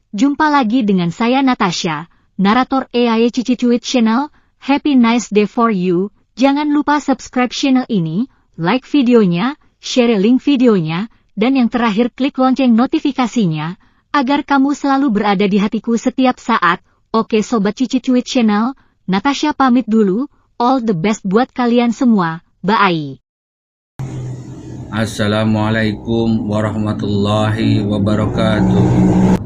Jumpa lagi dengan saya Natasha, narator AI Cici Cuit Channel. Happy nice day for you. Jangan lupa subscribe channel ini, like videonya, share link videonya, dan yang terakhir klik lonceng notifikasinya, agar kamu selalu berada di hatiku setiap saat. Oke Sobat Cici Cuit Channel, Natasha pamit dulu. All the best buat kalian semua. Bye. Assalamualaikum warahmatullahi wabarakatuh.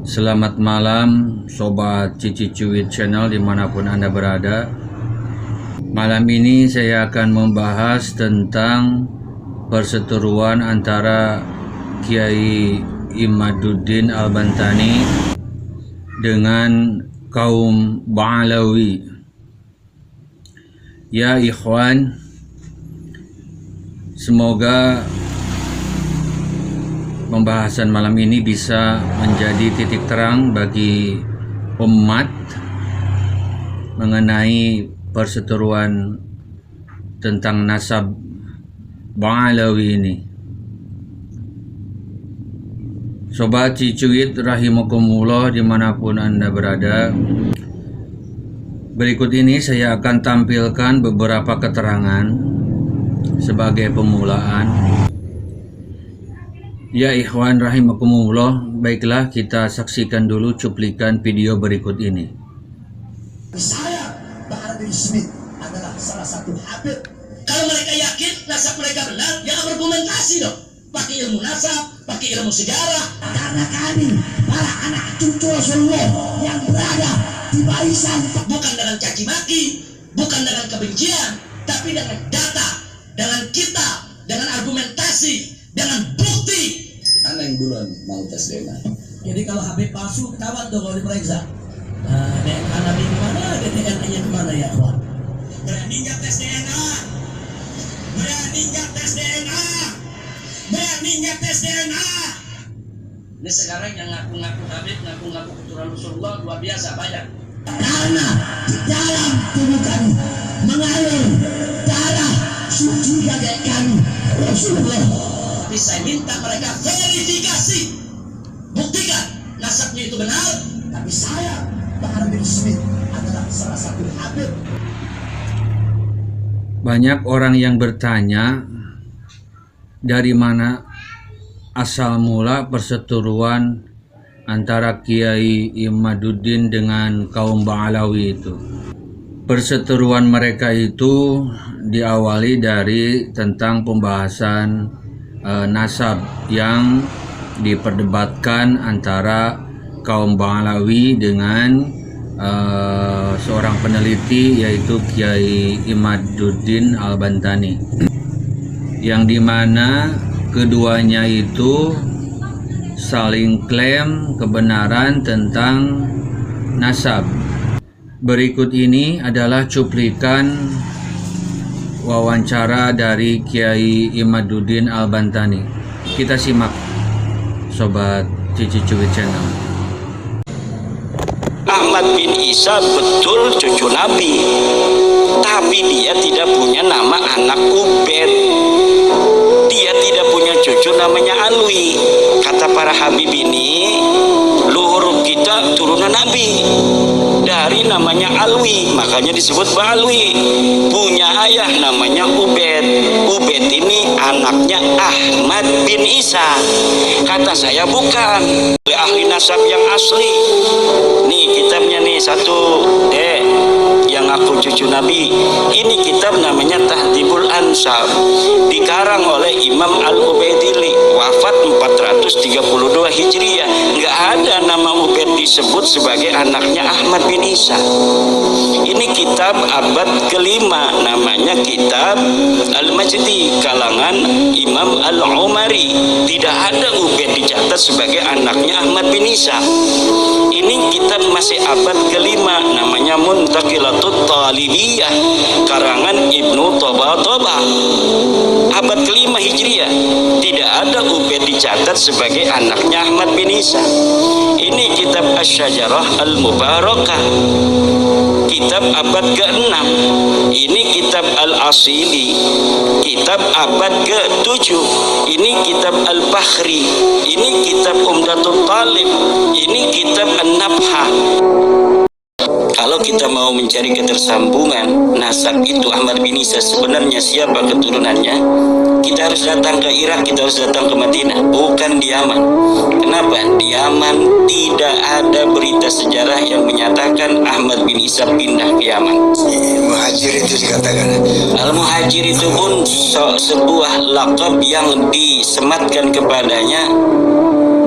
Selamat malam Sobat Cici Cuit Channel dimanapun Anda berada. Malam ini saya akan membahas tentang perseteruan antara Kiai Imaduddin Al-Bantani dengan kaum Ba'alawi. Ya ikhwan, semoga pembahasan malam ini bisa menjadi titik terang bagi umat mengenai perseteruan tentang nasab Ba'alawi ini. Sobat Cicuit rahimakumullah dimanapun Anda berada, berikut ini saya akan tampilkan beberapa keterangan sebagai pemulaan. Ya ikhwan rahimakumullah, baiklah kita saksikan dulu cuplikan video berikut ini. Saya, Bahar bin Smith adalah salah satu habib. Kalau mereka yakin nasab mereka benar, ya argumentasi dong. Pakai ilmu nasab, pakai ilmu sejarah. Karena kami, para anak cucu Rasulullah yang berada di barisan, bukan dengan caci maki, bukan dengan kebencian, tapi dengan data, dengan kitab, dengan argumentasi, dengan bukti. Mana yang duluan mau tes DNA? Jadi kalau Habib palsu ketahuan tuh kalau diperiksa. DNA Nabi kemana? DNA-nya kemana ya kawan? Berani nggak tes DNA? Berani nggak tes DNA? Berani nggak tes DNA? Ini sekarang yang ngaku-ngaku Habib, ngaku-ngaku keturunan Rasulullah luar biasa banyak. Karena di dalam tubuh kami mengalir darah suci bagaikan Rasulullah. Tapi saya minta mereka verifikasi, buktikan nasabnya itu benar. Tapi saya, Bahar bin Smith adalah salah satu habib. Banyak orang yang bertanya dari mana asal mula perseteruan antara Kiai Imaduddin dengan kaum Ba'alawi itu. Perseteruan mereka itu diawali dari tentang pembahasan nasab yang diperdebatkan antara kaum Ba'alawi dengan seorang peneliti yaitu Kiai Imaduddin Al-Bantani, yang dimana keduanya itu saling klaim kebenaran tentang nasab. Berikut ini adalah cuplikan wawancara dari Kiai Imaduddin Al-Bantani. Kita simak Sobat Cici Cuit Channel. Ahmad bin Isa betul cucu Nabi, tapi dia tidak punya nama anak Ubed. Dia tidak punya cucu namanya Alwi. Kata para habib ini, luhur kita turunan Nabi dari namanya Alwi, makanya disebut Ba'alwi. Punya ayah namanya Ubed. Ubed ini anaknya Ahmad bin Isa. Kata saya bukan, ahli nasab yang asli. Nih kitabnya nih satu yang aku cucu Nabi. Ini kitab namanya Tahdhibul Ansab, dikarang oleh Imam Al-Ubaidili, wafat 432 Hijriah. Nggak ada nama Ubed disebut sebagai anaknya Ahmad bin Isa. Ini kitab abad kelima, namanya kitab Al-Majdi kalangan Imam Al-Umari. Tidak ada Ubed dicatat sebagai anaknya Ahmad bin Isa. Ini kitab masih abad kelima, namanya Muntaqilatut Talibiyah karangan Ibnu Toba abad kelima Hijriah. Tidak ada ada Ubaid dicatat sebagai anaknya Ahmad bin Isa. Ini kitab Asy-Syajarah Al-Mubarakah, kitab abad ke-6. Ini kitab Al-Asili, kitab abad ke-7. Ini kitab Al-Bakhri, ini kitab Umdatul Talib, ini kitab An-Nabha. Kalau kita mau mencari ketersambungan nasab itu Ahmad bin Isa sebenarnya siapa keturunannya, kita harus datang ke Irak, kita harus datang ke Madinah, bukan di Yaman. Kenapa? Di Yaman tidak ada berita sejarah yang menyatakan Ahmad bin Isa pindah ke Yaman. Muhajir itu dikatakan. Al-Muhajir itu pun sebuah lakab yang disematkan kepadanya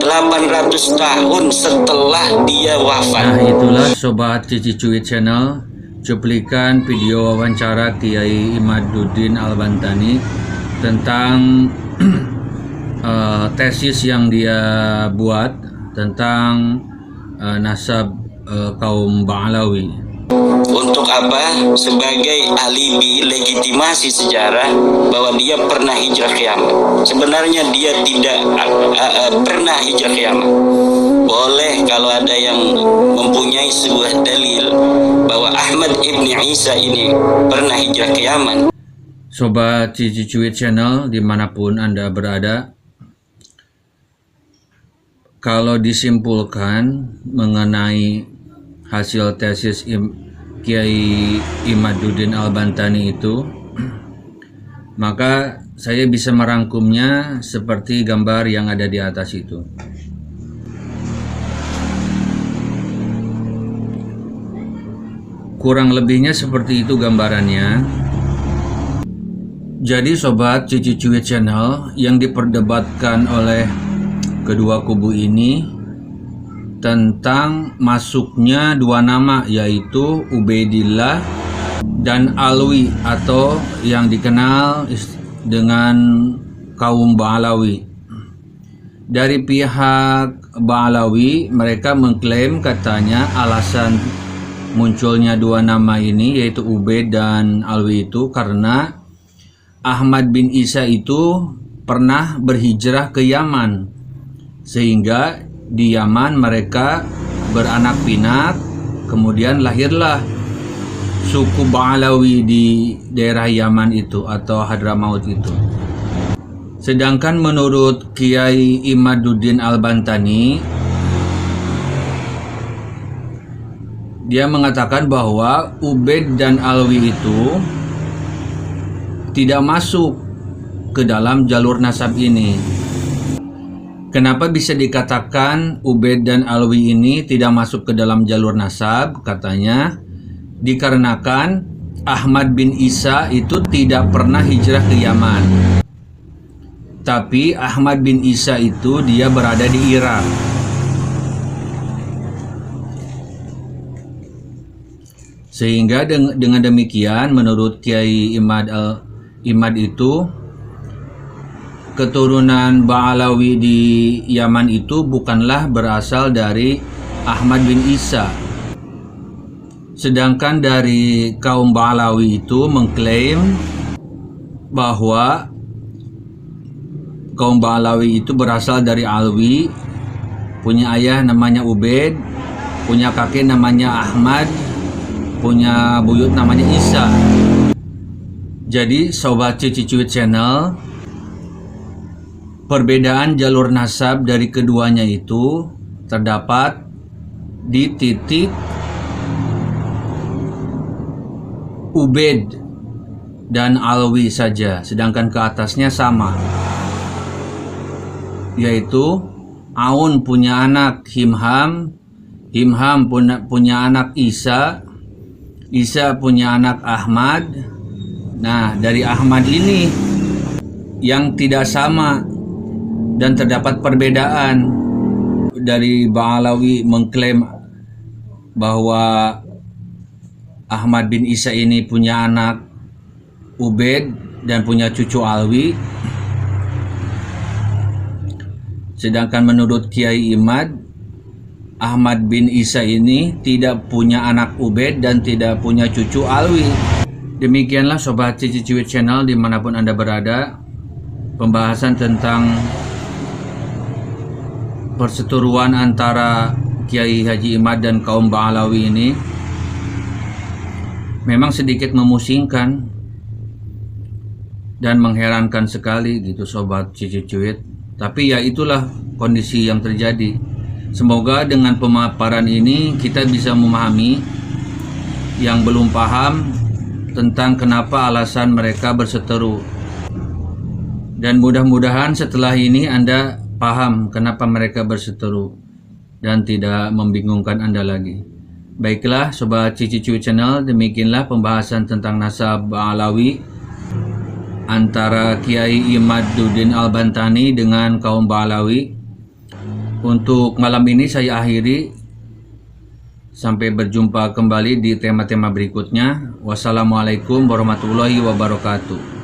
800 tahun setelah dia wafat. Nah, itulah Sobat Cici Cuit Channel, cuplikan video wawancara Kiai Imaduddin Al-Bantani tentang tesis yang dia buat tentang nasab kaum Ba'alawi. Untuk apa? Sebagai alibi legitimasi sejarah bahwa dia pernah hijrah ke Yaman. Sebenarnya dia tidak pernah hijrah ke Yaman. Boleh kalau ada yang mempunyai sebuah dalil bahwa Ahmad ibni Isa ini pernah hijrah ke Yaman. Sobat Cici Cuit Channel dimanapun Anda berada, kalau disimpulkan mengenai hasil tesis Kiai Imaduddin Al-Bantani itu, maka saya bisa merangkumnya seperti gambar yang ada di atas itu. Kurang lebihnya seperti itu gambarannya. Jadi Sobat Cici Cuit Channel, yang diperdebatkan oleh kedua kubu ini tentang masuknya dua nama, yaitu Ubaidillah dan Alwi, atau yang dikenal dengan kaum Ba'alawi. Dari pihak Ba'alawi, mereka mengklaim katanya alasan munculnya dua nama ini, yaitu Ubaid dan Alwi, itu karena Ahmad bin Isa itu pernah berhijrah ke Yaman, sehingga di Yaman mereka beranak pinak, kemudian lahirlah suku Ba'alawi di daerah Yaman itu atau Hadramaut itu. Sedangkan menurut Kiai Imaduddin Al-Bantani, dia mengatakan bahwa Ubaid dan Alwi itu tidak masuk ke dalam jalur nasab ini. Kenapa bisa dikatakan Ubaid dan Alwi ini tidak masuk ke dalam jalur nasab? Katanya dikarenakan Ahmad bin Isa itu tidak pernah hijrah ke Yaman. Tapi Ahmad bin Isa itu dia berada di Irak. Sehingga dengan demikian menurut Kiai Imad itu, keturunan Ba'alawi di Yaman itu bukanlah berasal dari Ahmad bin Isa. Sedangkan dari kaum Ba'alawi itu mengklaim bahwa kaum Ba'alawi itu berasal dari Alwi, punya ayah namanya Ubaid, punya kakek namanya Ahmad, punya buyut namanya Isa. Jadi Sobat Cici Cuit Channel, perbedaan jalur nasab dari keduanya itu terdapat di titik Ubaid dan Alwi saja, sedangkan ke atasnya sama, yaitu Aun punya anak Himham, Himham punya anak Isa, Isa punya anak Ahmad. Nah, dari Ahmad ini yang tidak sama dan terdapat perbedaan. Dari Ba'alawi mengklaim bahwa Ahmad bin Isa ini punya anak Ubaid dan punya cucu Alwi. Sedangkan menurut Kiai Imad, Ahmad bin Isa ini tidak punya anak Ubaid dan tidak punya cucu Alwi. Demikianlah Sobat Cici Cuit Channel dimanapun Anda berada, pembahasan tentang perseteruan antara Kiai Haji Imad dan kaum Ba'alawi ini memang sedikit memusingkan dan mengherankan sekali gitu sobat Cici Cuit. Tapi ya itulah kondisi yang terjadi. Semoga dengan pemaparan ini kita bisa memahami yang belum paham tentang kenapa alasan mereka berseteru. Dan mudah-mudahan setelah ini Anda paham kenapa mereka berseteru dan tidak membingungkan Anda lagi. Baiklah sobat Cici Cuit Channel, demikianlah pembahasan tentang nasab Ba'alawi antara Kiai Imaduddin Al-Bantani dengan kaum Ba'alawi. Untuk malam ini saya akhiri. Sampai berjumpa kembali di tema-tema berikutnya. Wassalamualaikum warahmatullahi wabarakatuh.